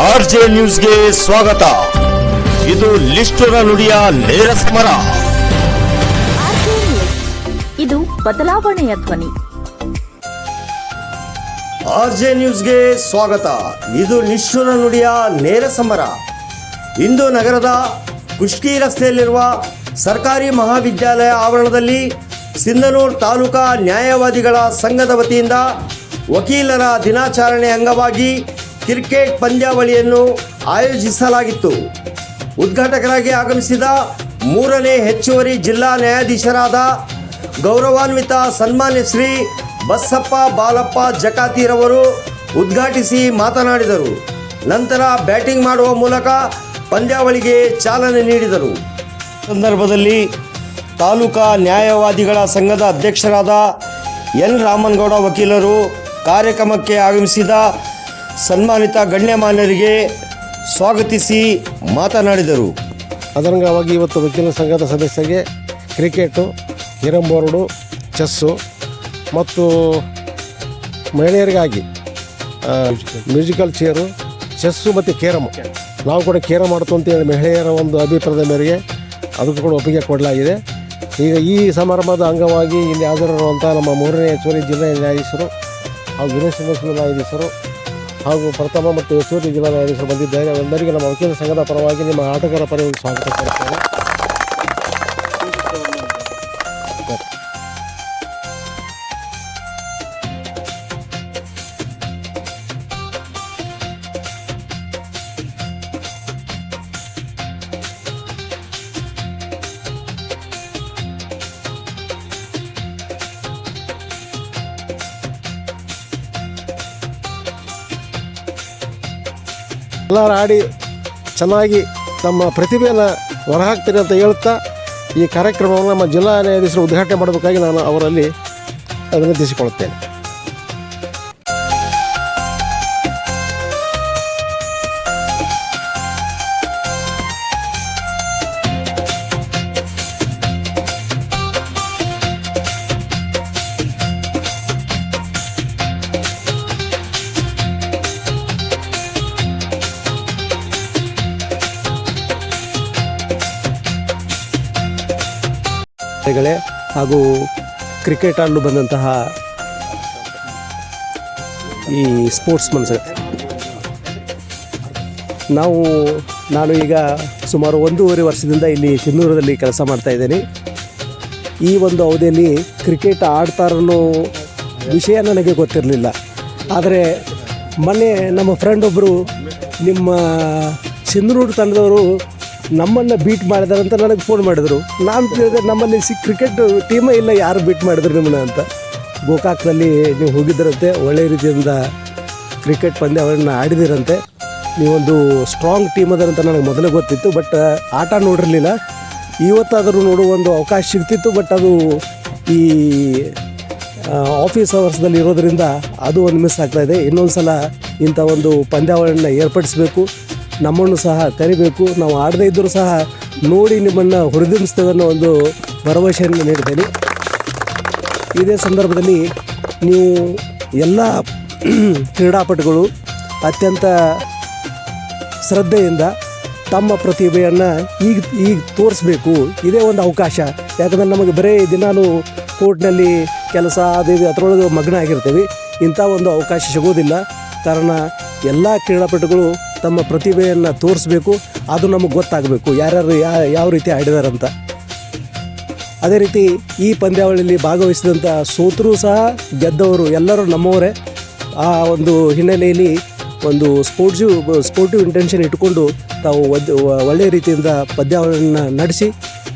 RJ ನ್ಯೂಸ್ಗೆ ಸ್ವಾಗತ. ಇದು ಲಿಸ್ಟರ ನುಡಿಯ ನೇರ ಸಮರ. ಆರ್ಜೆ ನ್ಯೂಸ್, ಇದು ಬದಲಾವಣೆಯ ಧ್ವನಿ. ಆರ್ಜೆ ನ್ಯೂಸ್ಗೆ ಸ್ವಾಗತ. ಇದು ನಿಷ್ಠುರ ನುಡಿಯ ನೇರ ಸಮರ. ಇಂದು ನಗರದ ಕುಷ್ಟಗಿ ರಸ್ತೆಯಲ್ಲಿರುವ ಸರ್ಕಾರಿ ಮಹಾವಿದ್ಯಾಲಯ ಆವರಣದಲ್ಲಿ ಸಿಂಧನೂರು ತಾಲೂಕಾ ನ್ಯಾಯವಾದಿಗಳ ಸಂಘದ ವತಿಯಿಂದ ವಕೀಲರ ದಿನಾಚರಣೆ ಅಂಗವಾಗಿ ಕ್ರಿಕೆಟ್ ಪಂದ್ಯಾವಳಿಯನ್ನು ಆಯೋಜಿಸಲಾಗಿತ್ತು. ಉದ್ಘಾಟಕರಾಗಿ ಆಗಮಿಸಿದ 3ನೇ ಹೆಚ್ಚುವರಿ ಜಿಲ್ಲಾ ನ್ಯಾಯಾಧೀಶರಾದ ಗೌರವಾನ್ವಿತ ಸನ್ಮಾನ್ಯ ಶ್ರೀ ಬಸಪ್ಪ ಬಾಲಪ್ಪ ಜಕಾತಿರವರು ಉದ್ಘಾಟಿಸಿ ಮಾತನಾಡಿದರು. ನಂತರ ಬ್ಯಾಟಿಂಗ್ ಮಾಡುವ ಮೂಲಕ ಪಂದ್ಯಾವಳಿಗೆ ಚಾಲನೆ ನೀಡಿದರು. ಸಂದರ್ಭದಲ್ಲಿ ತಾಲೂಕಾ ನ್ಯಾಯವಾದಿಗಳ ಸಂಘದ ಅಧ್ಯಕ್ಷರಾದ ಎನ್ ರಾಮನಗೌಡ ವಕೀಲರು, ಕಾರ್ಯಕ್ರಮಕ್ಕೆ ಆಗಮಿಸಿದ ಸನ್ಮಾನಿತ ಗಣ್ಯಮಾನ್ಯರಿಗೆ ಸ್ವಾಗತಿಸಿ ಮಾತನಾಡಿದರು. ಅದರಂಗವಾಗಿ ಇವತ್ತು ವಕೀಲರ ಸಂಘದ ಸದಸ್ಯರಿಗೆ ಕ್ರಿಕೆಟು, ಕ್ಯಾರಂ ಬೋರ್ಡು, ಚೆಸ್ಸು ಮತ್ತು ಮಹಿಳೆಯರಿಗಾಗಿ ಮ್ಯೂಸಿಕಲ್ ಚೇರು, ಚೆಸ್ಸು ಮತ್ತು ಕೇರಮ್, ನಾವು ಕೂಡ ಕೇರಮ್ ಮಾಡ್ತು ಅಂತೇಳಿ ಮಹಿಳೆಯರ ಒಂದು ಅಭಿಪ್ರಾಯದ ಮೇರೆಗೆ ಅದಕ್ಕೂ ಕೂಡ ಒಪ್ಪಿಗೆ ಕೊಡಲಾಗಿದೆ. ಈಗ ಈ ಸಮಾರಂಭದ ಅಂಗವಾಗಿ ಇಲ್ಲಿ ಹಾಜರಿರುವಂಥ ನಮ್ಮ 3ನೇ ಹೆಚ್ಚುವರಿ ಜಿಲ್ಲಾ ನ್ಯಾಯಾಧೀಶರು ಹಾಗೂ ವಿನಯ ನ್ಯಾಯಾಧೀಶರು ಹಾಗೂ ಪ್ರಥಮ ಮತ್ತು ಹೆಚ್ಚುವರಿ ಜಿಲ್ಲಾ ನ್ಯಾಯಾಧೀಶರು ಬಂದಿದ್ದಾರೆ. ಅವರೆಲ್ಲರಿಗೆ ನಮ್ಮ ವಕೀಲರ ಸಂಘದ ಪರವಾಗಿ ನಿಮ್ಮ ಆಟಗಾರ ಪರವಾಗಿ ಸ್ವಾಗತ ಕೋರುತ್ತೇನೆ. ಎಲ್ಲರೂ ಆಡಿ ಚೆನ್ನಾಗಿ ತಮ್ಮ ಪ್ರತಿಭೆಯನ್ನು ಹೊರಹಾಕ್ತೀರಿ ಅಂತ ಹೇಳ್ತಾ ಈ ಕಾರ್ಯಕ್ರಮವನ್ನು ನಮ್ಮ ಜಿಲ್ಲಾ ನ್ಯಾಯಾಧೀಶರು ಉದ್ಘಾಟನೆ ಮಾಡಬೇಕಾಗಿ ನಾನು ಅವರಲ್ಲಿ ವಿನಂತಿಸಿಕೊಳ್ಳುತ್ತೇನೆ. ಹಾಗೂ ಕ್ರಿಕೆಟ್ ಆಡಲು ಬಂದಂತಹ ಈ ಸ್ಪೋರ್ಟ್ಸ್ ಮನ್ಸ್ ನಾನು ಈಗ ಸುಮಾರು 1.5 ವರ್ಷದಿಂದ ಇಲ್ಲಿ ಸಿಂಧನೂರಲ್ಲಿ ಕೆಲಸ ಮಾಡ್ತಾಯಿದ್ದೇನೆ. ಈ ಒಂದು ಅವಧಿಯಲ್ಲಿ ಕ್ರಿಕೆಟ್ ಆಡ್ತಾರನ್ನೋ ವಿಷಯ ನನಗೆ ಗೊತ್ತಿರಲಿಲ್ಲ. ಆದರೆ ಮೊನ್ನೆ ನಮ್ಮ ಫ್ರೆಂಡ್ ಒಬ್ಬರು ನಿಮ್ಮ ಸಿಂಧನೂರು ತಂಡದವರು ನಮ್ಮನ್ನು ಬೀಟ್ ಮಾಡಿದಾರೆ ಅಂತ ನನಗೆ ಫೋನ್ ಮಾಡಿದರು. ನಾನು ಕೇಳಿದೆ, ನಮ್ಮಲ್ಲಿ ಕ್ರಿಕೆಟ್ ಟೀಮೇ ಇಲ್ಲ, ಯಾರು ಬೀಟ್ ಮಾಡಿದ್ರು ನಿಮ್ಮನ್ನ ಅಂತ. ಗೋಕಾಕ್ನಲ್ಲಿ ನೀವು ಹೋಗಿದ್ದರಂತೆ, ಒಳ್ಳೆಯ ರೀತಿಯಿಂದ ಕ್ರಿಕೆಟ್ ಪಂದ್ಯವನ್ನು ಆಡಿದಿರಂತೆ. ನೀವೊಂದು ಸ್ಟ್ರಾಂಗ್ ಟೀಮ್ ಅದರಂತ ನನಗೆ ಮೊದಲೇ ಗೊತ್ತಿತ್ತು, ಬಟ್ ಆಟ ನೋಡಿರಲಿಲ್ಲ. ಇವತ್ತಾದರೂ ನೋಡುವ ಒಂದು ಅವಕಾಶ ಸಿಗ್ತಿತ್ತು, ಬಟ್ ಅದು ಈ ಆಫೀಸ್ ಅವರ್ಸ್ದಲ್ಲಿ ಇರೋದರಿಂದ ಅದು ಒಂದು ಮಿಸ್ ಆಗ್ತಾಯಿದೆ. ಇನ್ನೊಂದು ಸಲ ಇಂಥ ಒಂದು ಪಂದ್ಯಾವಳಿಯನ್ನು ಏರ್ಪಡಿಸಬೇಕು, ನಮ್ಮನ್ನು ಸಹ ಕರಿಬೇಕು. ನಾವು ಆಡದೇ ಇದ್ದರೂ ಸಹ ನೋಡಿ ನಿಮ್ಮನ್ನು ಹುರಿದುಂಬಿಸ್ತೇವೆ ಅನ್ನೋ ಒಂದು ಭರವಸೆಯನ್ನು ನೀಡಿದ್ದೇನೆ. ಇದೇ ಸಂದರ್ಭದಲ್ಲಿ ನೀವು ಎಲ್ಲ ಕ್ರೀಡಾಪಟುಗಳು ಅತ್ಯಂತ ಶ್ರದ್ಧೆಯಿಂದ ತಮ್ಮ ಪ್ರತಿಭೆಯನ್ನು ಈಗ ತೋರಿಸ್ಬೇಕು. ಇದೇ ಒಂದು ಅವಕಾಶ. ಯಾಕಂದರೆ ನಮಗೆ ಬರೀ ದಿನಾಲು ಕೋರ್ಟ್ನಲ್ಲಿ ಕೆಲಸ ಅದು ಅದರೊಳಗೆ ಮಗ್ನ ಆಗಿರ್ತೀವಿ. ಇಂಥ ಒಂದು ಅವಕಾಶ ಸಿಗೋದಿಲ್ಲ. ಕಾರಣ ಎಲ್ಲ ಕ್ರೀಡಾಪಟುಗಳು ತಮ್ಮ ಪ್ರತಿಭೆಯನ್ನು ತೋರಿಸ್ಬೇಕು, ಅದು ನಮಗೆ ಗೊತ್ತಾಗಬೇಕು ಯಾರ್ಯಾರು ಯಾವ ರೀತಿ ಆಡಿದಾರಂತ. ಅದೇ ರೀತಿ ಈ ಪಂದ್ಯಾವಳಿಯಲ್ಲಿ ಭಾಗವಹಿಸಿದಂಥ ಸೋತರೂ ಸಹ ಗೆದ್ದವರು ಎಲ್ಲರೂ ನಮ್ಮವರೇ. ಆ ಒಂದು ಹಿನ್ನೆಲೆಯಲ್ಲಿ ಒಂದು ಸ್ಪೋರ್ಟಿವ್ ಇಂಟೆನ್ಷನ್ ಇಟ್ಕೊಂಡು ತಾವು ಒಳ್ಳೆಯ ರೀತಿಯಿಂದ ಪಂದ್ಯಾವಳಿಯನ್ನು ನಡೆಸಿ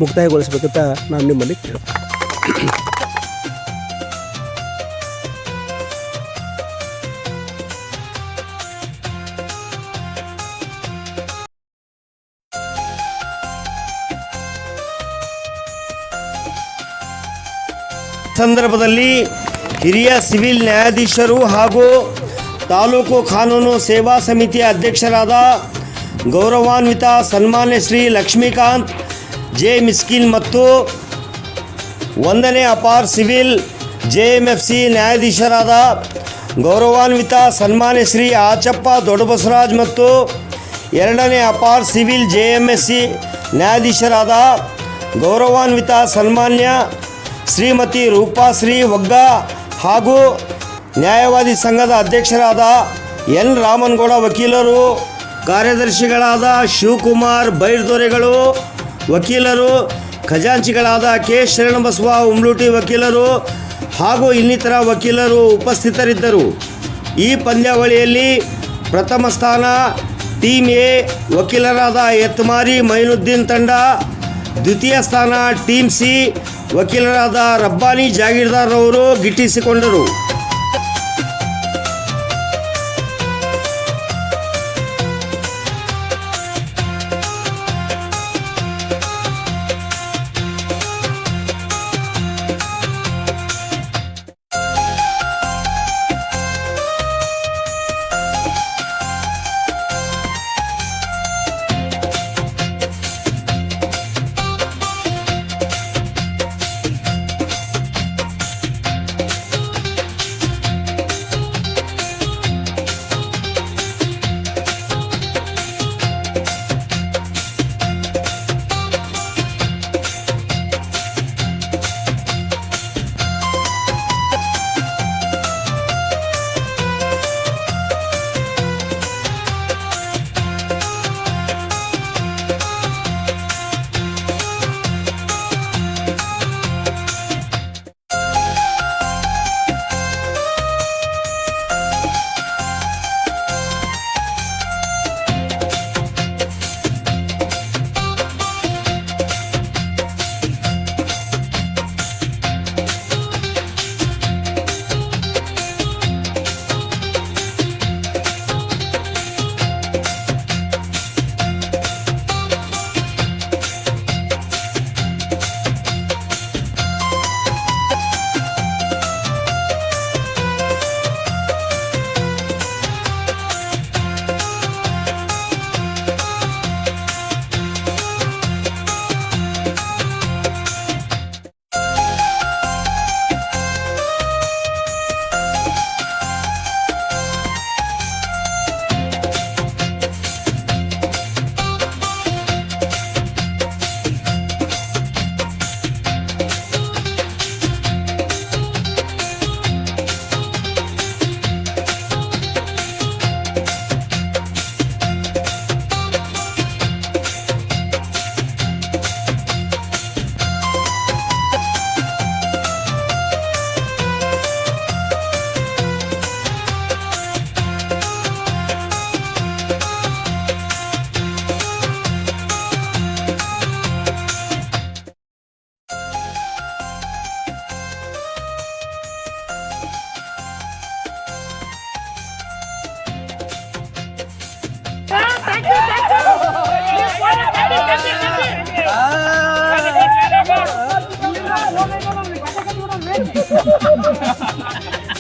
ಮುಕ್ತಾಯಗೊಳಿಸಬೇಕಂತ ನಾನು ನಿಮ್ಮಲ್ಲಿ ಕೇಳ್ತೀನಿ. ಸಂದರ್ಭದಲ್ಲಿ ಹಿರಿಯ ಸಿವಿಲ್ ನ್ಯಾಯಾಧೀಶರು ಹಾಗೂ ತಾಲೂಕು ಕಾನೂನು ಸೇವಾ ಸಮಿತಿಯ ಅಧ್ಯಕ್ಷರಾದ ಗೌರವಾನ್ವಿತ ಸನ್ಮಾನ್ಯ ಶ್ರೀ ಲಕ್ಷ್ಮೀಕಾಂತ್ ಜೆ ಮಿಸ್ಕಿನ್ ಮತ್ತು 1ನೇ ಅಪಾರ್ ಸಿವಿಲ್ JMFC ನ್ಯಾಯಾಧೀಶರಾದ ಗೌರವಾನ್ವಿತ ಸನ್ಮಾನ್ಯ ಶ್ರೀ ಆಚಪ್ಪ ದೊಡ್ಡಬಸವರಾಜ್ ಮತ್ತು 2ನೇ ಅಪಾರ್ ಸಿವಿಲ್ JMSC ನ್ಯಾಯಾಧೀಶರಾದ ಗೌರವಾನ್ವಿತ ಸನ್ಮಾನ್ಯ ಶ್ರೀಮತಿ ರೂಪಾಶ್ರೀ ಒಗ್ಗ ಹಾಗೂ ನ್ಯಾಯವಾದಿ ಸಂಘದ ಅಧ್ಯಕ್ಷರಾದ N ರಾಮನಗೌಡ ವಕೀಲರು, ಕಾರ್ಯದರ್ಶಿಗಳಾದ ಶಿವಕುಮಾರ್ ಬೈರ್ದೊರೆಗಳು ವಕೀಲರು, ಖಜಾಂಚಿಗಳಾದ K ಶರಣಬಸವ ಉಮ್ಲೂಟಿ ವಕೀಲರು ಹಾಗೂ ಇನ್ನಿತರ ವಕೀಲರು ಉಪಸ್ಥಿತರಿದ್ದರು. ಈ ಪಂದ್ಯಾವಳಿಯಲ್ಲಿ ಪ್ರಥಮ ಸ್ಥಾನ ಟೀಮ್ ಎ ವಕೀಲರಾದ ಎತ್ಮಾರಿ ಮೈನುದ್ದೀನ್ ತಂಡ, ದ್ವಿತೀಯ ಸ್ಥಾನ ಟೀಮ್ ಸಿ ವಕೀಲರಾದ ರಬ್ಬಾನಿ ಜಾಗೀರ್ದಾರ್ ಅವರು ಗಿಟ್ಟಿಸಿಕೊಂಡರು.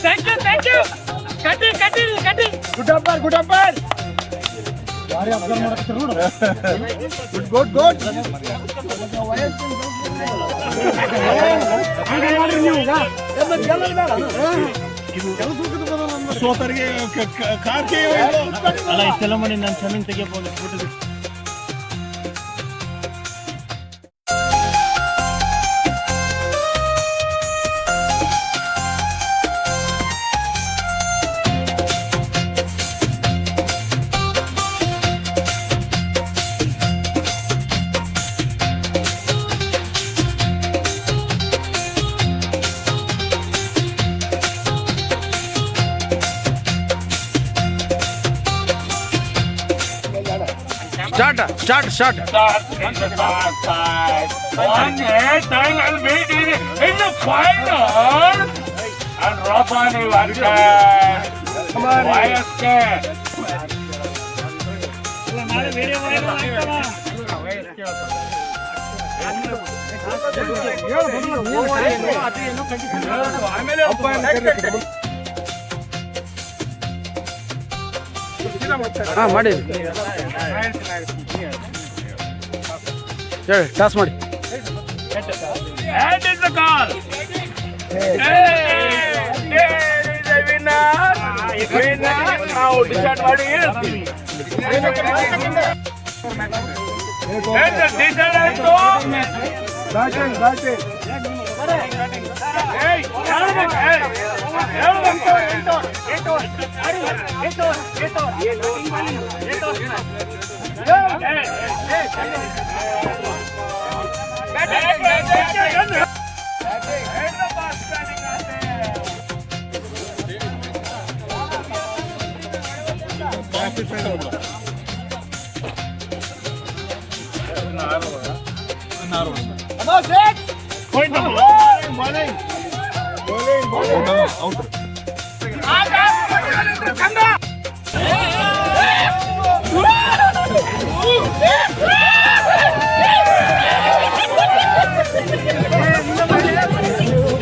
Thank you. Kati. Good umpire. Good. ಸೋತರಿಗೆ ಕಾರ್ಕೆ ಅಲ್ಲ ಇಷ್ಟೆಲ್ಲ ಮಾಡಿ ನಾನು ಜಮೀನು ತೆಗಿಯಬಹುದು. Start. One time I'll meet in the final. And Rabbani Vargas. Come on, YSK. ಮಾಡಿ ಹೇಳಿ ಟಾಸ್ ಮಾಡಿ. And is the call. Hey, is the winner. ಇದನ್ನ ನಾವು ಡಿಸೈಡ್ ಮಾಡಿ ಹೇಳ್ತೀವಿ. ಡಿಸೈಡ್ ಆಯ್ತು. Out.